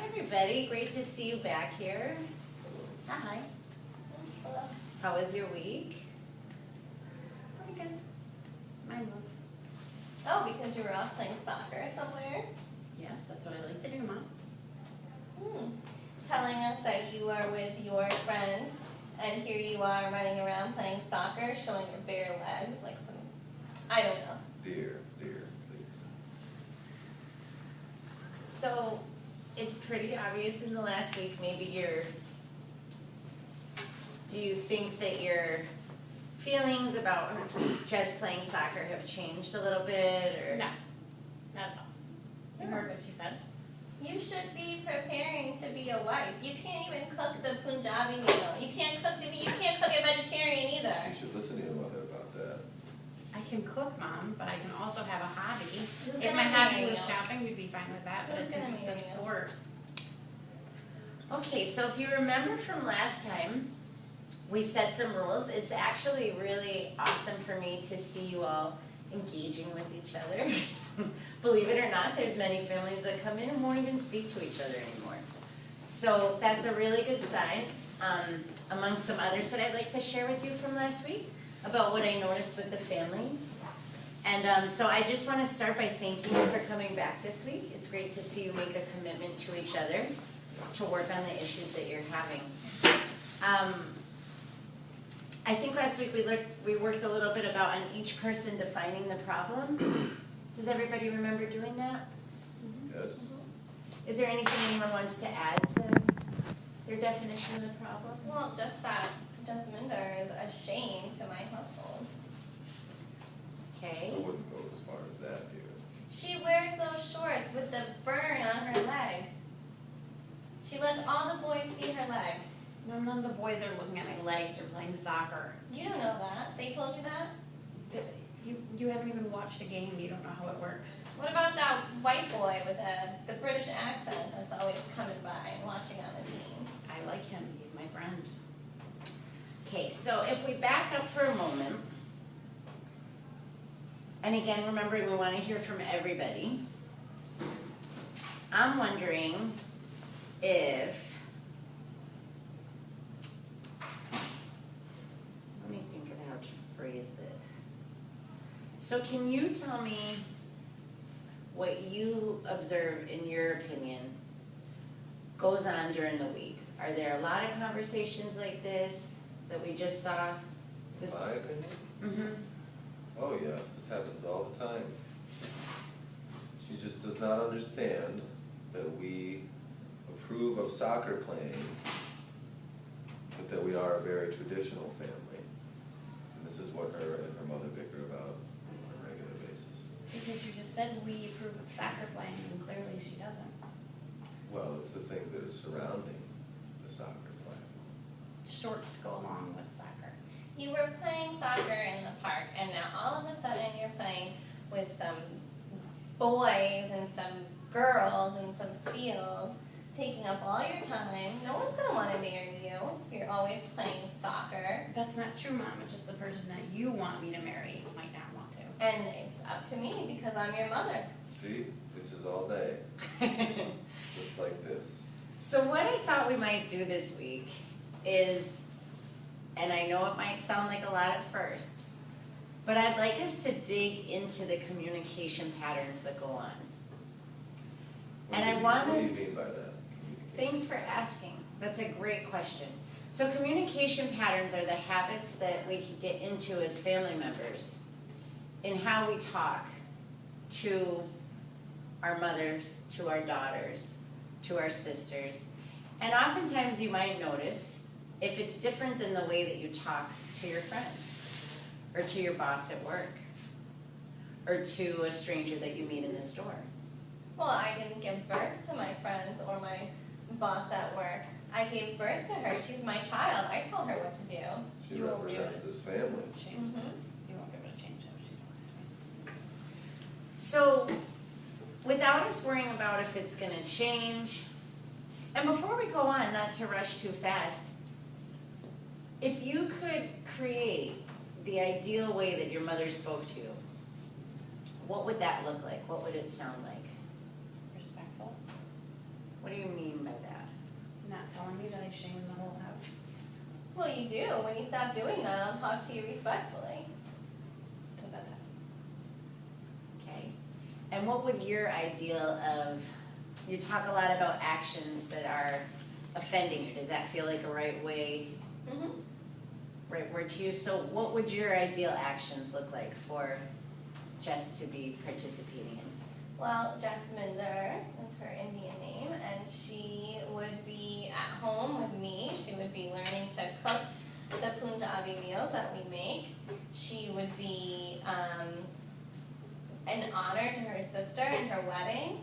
everybody. Great to see you back here. Hi. Hello. How was your week? Pretty good. Mine was. Oh, because you were off playing soccer somewhere? Yes, that's what I like to do, Mom. Telling us that you are with your friend, and here you are running around playing soccer, showing your bare legs like some, I don't know. Dear, please. So, it's pretty obvious in the last week, maybe do you think that your feelings about just playing soccer have changed a little bit, or? No, not at all. You heard what she said. You should be preparing to be a wife. You can't even cook the Punjabi meal. You can't cook a vegetarian either. You should listen to your mother about that. I can cook, Mom, but I can also have a hobby. Who's If gonna my hobby marry was you? shopping, we'd be fine with that, but Who's since gonna it's a marry you? sport. Okay, so if you remember from last time, we set some rules. It's actually really awesome for me to see you all engaging with each other. Believe it or not, there's many families that come in and won't even speak to each other anymore. So that's a really good sign. Among some others that I'd like to share with you from last week about what I noticed with the family. And so I just want to start by thanking you for coming back this week. It's great to see you make a commitment to each other to work on the issues that you're having. I think last week we worked a little bit about on each person defining the problem. Does everybody remember doing that? Yes? Is there anything anyone wants to add to their definition of the problem? Well, just that Jasminder is a shame to my household. Okay. I wouldn't go as far as that, dear. She wears those shorts with the burn on her leg. She lets all the boys see her legs. None of the boys are looking at my legs or playing soccer. You don't know that. They told you that? You haven't even watched a game, you don't know how it works. What about that white boy with the British accent that's always coming by and watching on the team? I like him, he's my friend. Okay, so if we back up for a moment, and again, remembering we want to hear from everybody, I'm wondering if, let me think of how to phrase this. So can you tell me what you observe, in your opinion, goes on during the week? Are there a lot of conversations like this that we just saw? This. My opinion? Mm-hmm. Oh yes, this happens all the time. She just does not understand that we approve of soccer playing, but that we are a very traditional family. And this is what her and her mother bicker about on a regular basis. Because you just said we approve of soccer playing, and clearly she doesn't. Well, it's the things that are surrounding the soccer play. Shorts go along with soccer. You were playing soccer in the park, and now all of a sudden you're playing with some boys and some girls and some fields, taking up all your time. No one's going to want to marry you. You're always playing soccer. That's not true, Mom, it's just the person that you want me to marry might not want to. And it's up to me because I'm your mother. See, this is all day, just like this. So what I thought we might do this week is, and I know it might sound like a lot at first, but I'd like us to dig into the communication patterns that go on. And I want What do us- you mean by that? Thanks for asking. That's a great question. So communication patterns are the habits that we can get into as family members in how we talk to our mothers, to our daughters, to our sisters. And oftentimes you might notice if it's different than the way that you talk to your friends, or to your boss at work, or to a stranger that you meet in the store. Well, I didn't give birth to my friends or my boss at work. I gave birth to her. She's my child. I told her what to do. She You won't be represents able this family. Change Mhm. that. You won't be able to change that. So, without us worrying about if it's going to change, and before we go on, not to rush too fast, if you could create the ideal way that your mother spoke to you, what would that look like? What would it sound like? Respectful. What do you mean by I shame the whole house. Well, you do. When you stop doing that, I'll talk to you respectfully. So that's it. Okay. And what would your ideal of, you talk a lot about actions that are offending you. Does that feel like a right way, Mm-hmm. right word to use? So what would your ideal actions look like for Jess to be participating in? Well, Jasminder is her Indian name, and she would be at home with me. She would be learning to cook the Punjabi meals that we make. She would be an honor to her sister in her wedding.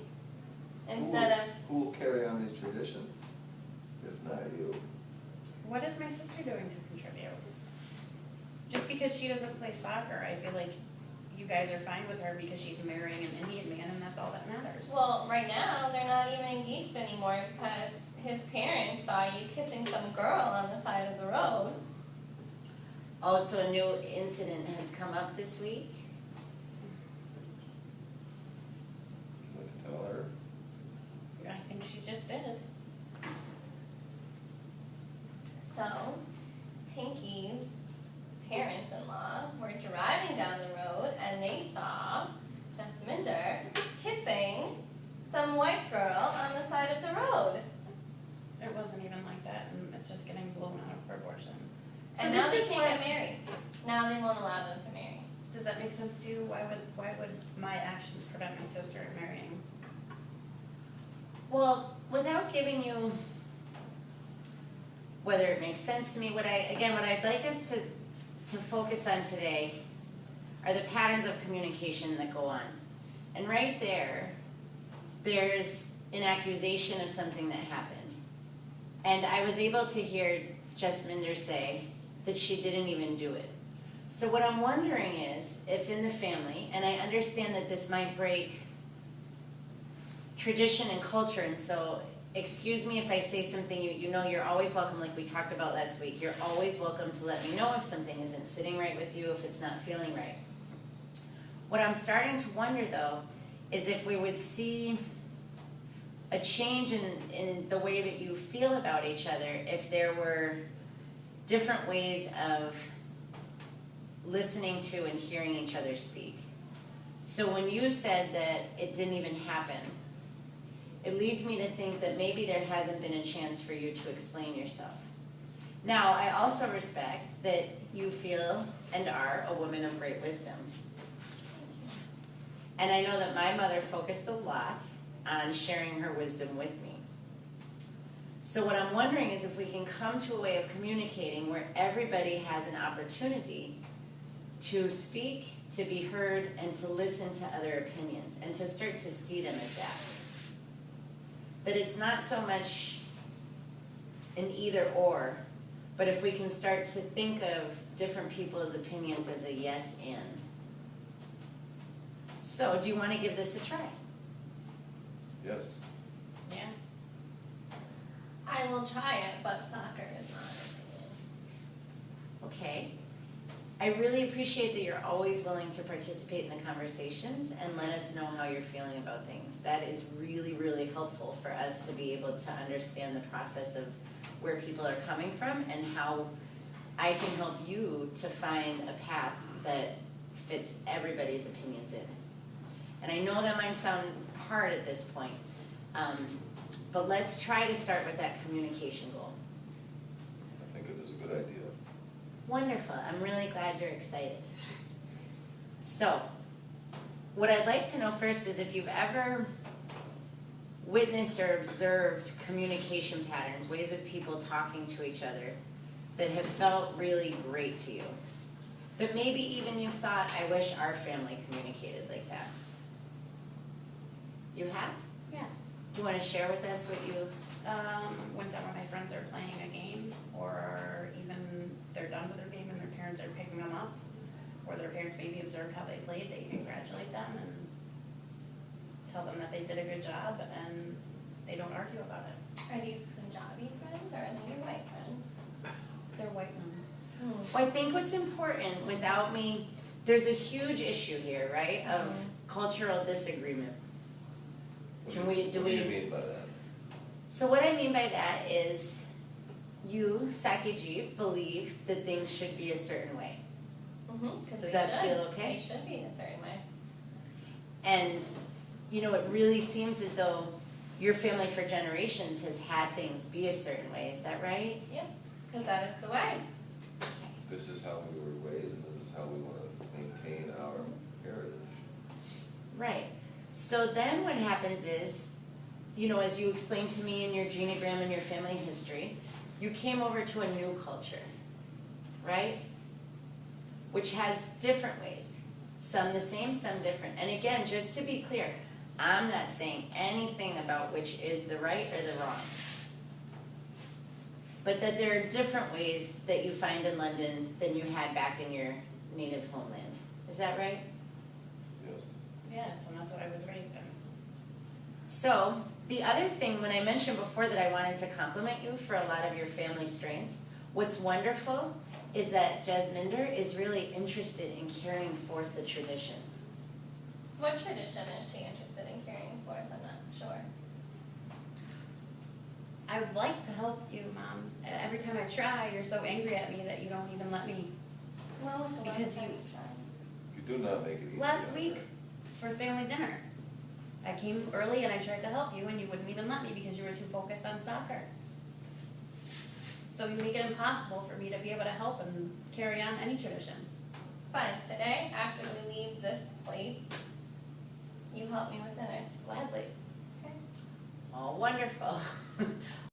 Who will carry on these traditions, if not you? What is my sister doing to contribute? Just because she doesn't play soccer, I feel like you guys are fine with her because she's marrying an Indian man and that's all that matters. Well, right now, they're not even engaged anymore because his parents saw you kissing some girl on the side of the road. Oh, so a new incident has come up this week? Would you like to tell her? I think she just did. So, Pinky's parents-in-law were driving down the road and they saw Jasminder kissing some white girl on the side of the road. It wasn't even like that, and it's just getting blown out of proportion. So And this now they is can't what- get married. Now they won't allow them to marry. Does that make sense to you? Why would my actions prevent my sister marrying? Well, without giving you, whether it makes sense to me, what I'd like us to focus on today are the patterns of communication that go on. And right there, there's an accusation of something that happened. And I was able to hear Jasminder say that she didn't even do it. So what I'm wondering is, if in the family, and I understand that this might break tradition and culture, and so excuse me if I say something, you know you're always welcome, like we talked about last week. You're always welcome to let me know if something isn't sitting right with you, if it's not feeling right. What I'm starting to wonder though, is if we would see a change in the way that you feel about each other, if there were different ways of listening to and hearing each other speak. So when you said that it didn't even happen, it leads me to think that maybe there hasn't been a chance for you to explain yourself. Now, I also respect that you feel and are a woman of great wisdom. And I know that my mother focused a lot on sharing her wisdom with me. So what I'm wondering is if we can come to a way of communicating where everybody has an opportunity to speak, to be heard, and to listen to other opinions, and to start to see them as that. That it's not so much an either or, but if we can start to think of different people's opinions as a yes and. So, do you want to give this a try? Yes. Yeah. I will try it, but soccer is not an opinion. Okay. I really appreciate that you're always willing to participate in the conversations and let us know how you're feeling about things. That is really, really helpful for us to be able to understand the process of where people are coming from and how I can help you to find a path that fits everybody's opinions in. And I know that might sound hard at this point, but let's try to start with that communication goal. I think it is a good idea. Wonderful, I'm really glad you're excited. So, what I'd like to know first is if you've ever witnessed or observed communication patterns, ways of people talking to each other that have felt really great to you. That maybe even you've thought, I wish our family communicated like that. You have? Yeah. Do you want to share with us what you... When some of my friends are playing a game, or even they're done with their game and their parents are picking them up, or their parents maybe observed how they played, they congratulate them and tell them that they did a good job, and they don't argue about it. Are these Punjabi friends or are they your white friends? They're white women. Well, I think what's important, without me, there's a huge issue here, right, of cultural disagreement. What Can do we- you- do what do you we- mean by that? So what I mean by that is, you, Sakeji, believe that things should be a certain way. Because Does they that should. feel okay? They should be in a certain way. And, you know, it really seems as though your family for generations has had things be a certain way, is that right? Yes, because that is the way. This is how we were raised, and this is how we wanna maintain our heritage. Right. So then what happens is, you know, as you explained to me in your genogram and your family history, you came over to a new culture, right? Which has different ways. Some the same, some different. And again, just to be clear, I'm not saying anything about which is the right or the wrong. But that there are different ways that you find in London than you had back in your native homeland. Is that right? Yes. Yes, and that's what I was raised in. So, the other thing, when I mentioned before that I wanted to compliment you for a lot of your family strengths, what's wonderful is that Jasminder is really interested in carrying forth the tradition. What tradition is she interested in carrying forth? I'm not sure. I would like to help you, Mom. Every time I try, you're so angry at me that you don't even let me. Well, with the Because last you- time You do not make it easy. Last on week, her. for family dinner, I came early and I tried to help you and you wouldn't even let me because you were too focused on soccer. So you make it impossible for me to be able to help and carry on any tradition. Fine, today, after we leave this place, you help me with dinner. Gladly. Okay. Oh, wonderful.